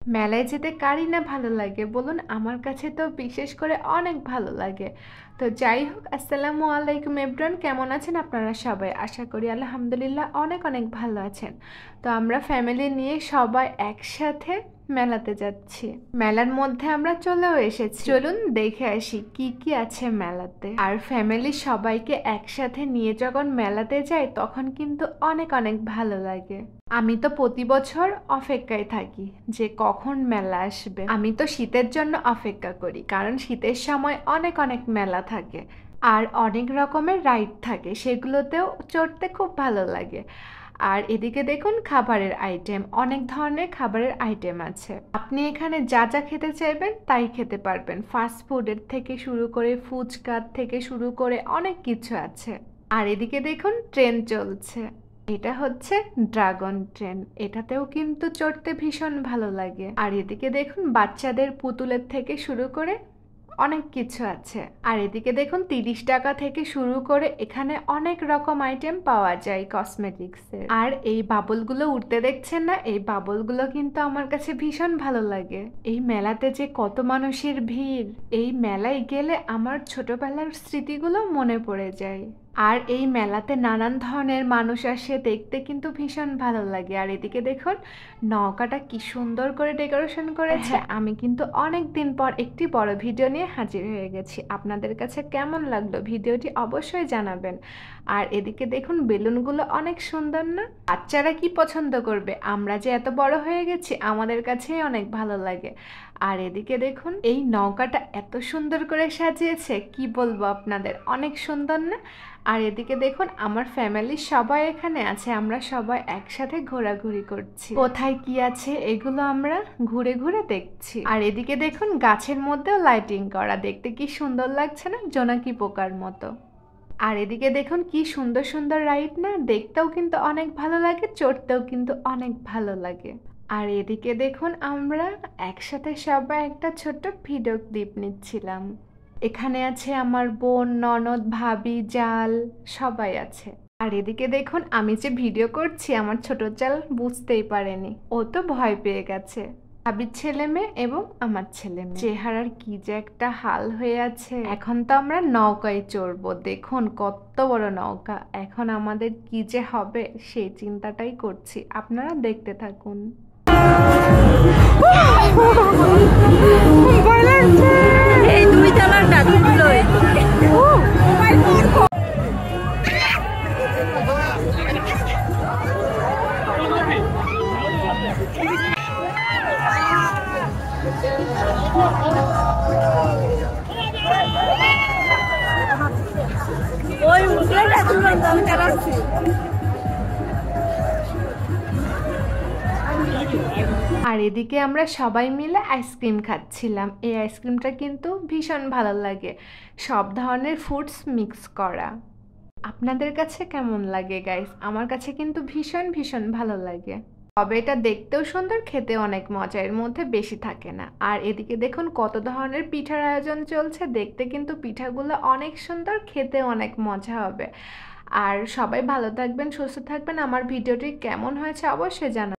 মেলায় যেতে কারই না ভালো লাগে বলুন? আমার কাছে তো বিশেষ করে অনেক ভালো লাগে। তো যাই হোক, আসসালামু আলাইকুম এভরিওয়ান, কেমন আছেন আপনারা সবাই? আশা করি আলহামদুলিল্লাহ অনেক অনেক ভালো আছেন। তো আমরা ফ্যামিলি নিয়ে সবাই একসাথে মেলাতে যাচ্ছি। মেলার মধ্যে আমরা চলেও এসেছি, চলুন দেখে আসি কি কি আছে মেলাতে। আর ফ্যামিলির সবাইকে একসাথে নিয়ে যখন মেলাতে যাই তখন কিন্তু অনেক অনেক ভালো লাগে। আমি তো প্রতি বছর অপেক্ষায় থাকি যে কখন মেলা আসবে। আমি তো শীতের জন্য অপেক্ষা করি, কারণ শীতের সময় অনেক অনেক মেলা থাকে আর অনেক রকমের রাইড থাকে, সেগুলোতেও চড়তে খুব ভালো লাগে। আর এদিকে দেখুন খাবারের আইটেম, অনেক ধরনের খাবারের আইটেম আছে। আপনি এখানে যা যা খেতে চাইবেন তাই খেতে পারবেন। ফাস্ট ফুডের থেকে শুরু করে ফুচকার থেকে শুরু করে অনেক কিছু আছে। আর এদিকে দেখুন ট্রেন চলছে, এটা হচ্ছে ড্রাগন ট্রেন, এটাতেও কিন্তু চড়তে ভীষণ ভালো লাগে। আর এদিকে দেখুন বাচ্চাদের পুতুলের থেকে শুরু করে অনেক কিছু আছে। আর এদিকে দেখুন 30 টাকা থেকে শুরু করে এখানে অনেক রকম আইটেম পাওয়া যায় কসমেটিক্সের। আর এই বাবলগুলো উঠতে দেখছেন না, এই বাবলগুলো কিন্তু আমার কাছে ভীষণ ভালো লাগে। এই মেলাতে যে কত মানুষের ভিড়, এই মেলায় গেলে আমার ছোটবেলার স্মৃতিগুলো মনে পড়ে যায়। আর এই মেলাতে নানান ধরনের মানুষ আসে, দেখতে কিন্তু ভীষণ ভালো লাগে। আর এদিকে দেখুন নৌকাটা কি সুন্দর করে ডেকোরেশন করেছে। আমি কিন্তু অনেক দিন পর একটি বড় ভিডিও নিয়ে হাজির হয়ে গেছি। আপনাদের কাছে কেমন লাগলো ভিডিওটি অবশ্যই জানাবেন। আর এদিকে দেখুন বেলুনগুলো অনেক সুন্দর না? বাচ্চারা কি পছন্দ করবে, আমরা যে এত বড় হয়ে গেছি আমাদের কাছেই অনেক ভালো লাগে। আর এদিকে দেখুন এই নৌকাটা এত সুন্দর করে সাজিয়েছে, কি বলবো আপনাদের, অনেক সুন্দর না? আর এদিকে দেখুন আমার ফ্যামিলির সবাই এখানে আছে, আমরা সবাই একসাথে ঘোরাঘুরি করছি। কোথায় কি আছে এগুলো আমরা ঘুরে ঘুরে দেখছি। আর এদিকে দেখুন গাছের মধ্যেও লাইটিং করা, দেখতে কি সুন্দর লাগছে না, জোনাকি পোকার মতো। আর এদিকে দেখুন কি সুন্দর সুন্দর রাইড না, দেখতেও কিন্তু অনেক ভালো লাগে, চড়তেও কিন্তু অনেক ভালো লাগে। আর এদিকে দেখুন আমরা একসাথে সবাই একটা ছোট্ট ভিডিও ক্লিপ নিচ্ছিলাম। এখানে আছে আমার বোন, ননদ, ভাবি, জাল, সবাই আছে। আর এদিকে দেখুন আমি যে ভিডিও করছি আমার ছোট জাল বুঝতেই পারেনি, ও তো ভয় পেয়ে গেছে। ভাবির ছেলে মেয়ে এবং আমার ছেলে মেয়ে, চেহারার কি যে একটা হাল হয়ে আছে। এখন তো আমরা নৌকায় চড়বো, দেখুন কত বড় নৌকা। এখন আমাদের কি যে হবে সেই চিন্তাটাই করছি, আপনারা দেখতে থাকুন। এই দুই তলার গাছগুলোই ওই উঠলে গাছগুলোর দরকার আছে। আর এদিকে আমরা সবাই মিলে আইসক্রিম খাচ্ছিলাম। এই আইসক্রিমটা কিন্তু ভীষণ ভালো লাগে, সব ধরনের ফ্রুটস মিক্স করা। আপনাদের কাছে কেমন লাগে গাইস? আমার কাছে কিন্তু ভীষণ ভীষণ ভালো লাগে। তবে এটা দেখতেও সুন্দর, খেতে অনেক মজা, এর মধ্যে বেশি থাকে না। আর এদিকে দেখুন কত ধরনের পিঠার আয়োজন চলছে, দেখতে কিন্তু পিঠাগুলো অনেক সুন্দর, খেতে অনেক মজা হবে। আর সবাই ভালো থাকবেন, সুস্থ থাকবেন। আমার ভিডিওটি কেমন হয়েছে অবশ্যই জানাবেন।